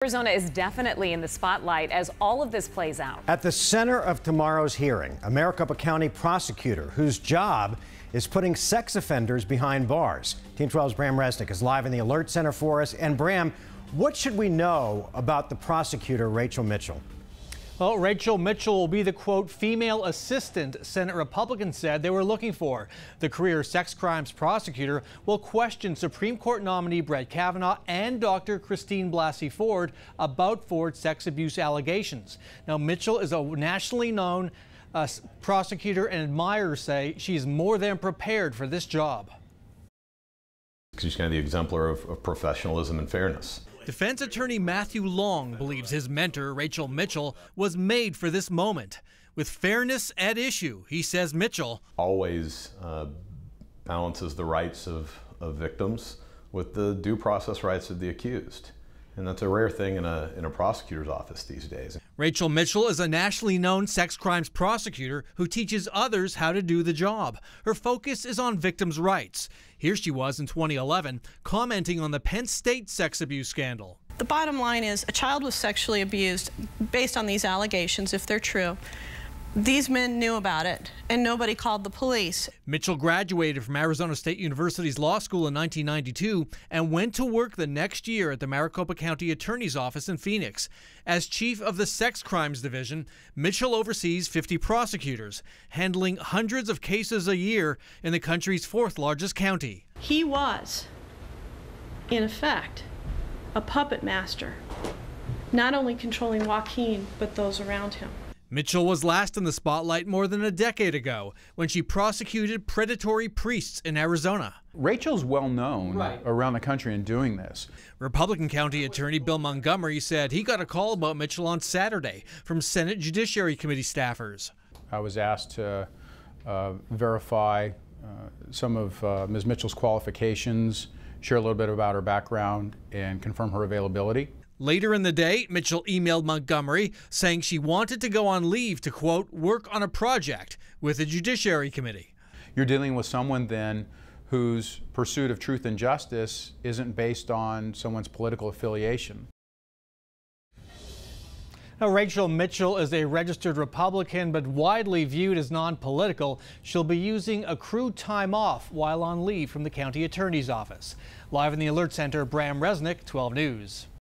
Arizona is definitely in the spotlight as all of this plays out. At the center of tomorrow's hearing, a Maricopa County prosecutor whose job is putting sex offenders behind bars. Team 12's Bram Resnick is live in the Alert Center for us. And Bram, what should we know about the prosecutor, Rachel Mitchell? Well, Rachel Mitchell will be the, quote, female assistant Senate Republicans said they were looking for. The career sex crimes prosecutor will question Supreme Court nominee Brett Kavanaugh and Dr. Blasey Ford about Ford's sex abuse allegations. Now, Mitchell is a nationally known prosecutor, and admirers say she's more than prepared for this job. She's kind of the exemplar of professionalism and fairness. Defense attorney Matthew Long believes his mentor, Rachel Mitchell, was made for this moment. With fairness at issue, he says Mitchell always balances the rights of victims with the due process rights of the accused. And that's a rare thing in a prosecutor's office these days. Rachel Mitchell is a nationally known sex crimes prosecutor who teaches others how to do the job. Her focus is on victims' rights. Here she was in 2011, commenting on the Penn State sex abuse scandal. The bottom line is a child was sexually abused based on these allegations, if they're true. These men knew about it, and nobody called the police. Mitchell graduated from Arizona State University's law school in 1992 and went to work the next year at the Maricopa County Attorney's Office in Phoenix. As chief of the Sex Crimes Division, Mitchell oversees 50 prosecutors, handling hundreds of cases a year in the country's fourth largest county. He was, in effect, a puppet master, not only controlling Joaquin, but those around him. Mitchell was last in the spotlight more than a decade ago when she prosecuted predatory priests in Arizona. Rachel's well known around the country in doing this. Republican County Attorney Bill Montgomery said he got a call about Mitchell on Saturday from Senate Judiciary Committee staffers. I was asked to verify some of Ms. Mitchell's qualifications, share a little bit about her background, and confirm her availability. Later in the day, Mitchell emailed Montgomery saying she wanted to go on leave to, quote, work on a project with the Judiciary Committee. You're dealing with someone then whose pursuit of truth and justice isn't based on someone's political affiliation. Now, Rachel Mitchell is a registered Republican but widely viewed as non-political. She'll be using accrued time off while on leave from the county attorney's office. Live in the Alert Center, Bram Resnick, 12 News.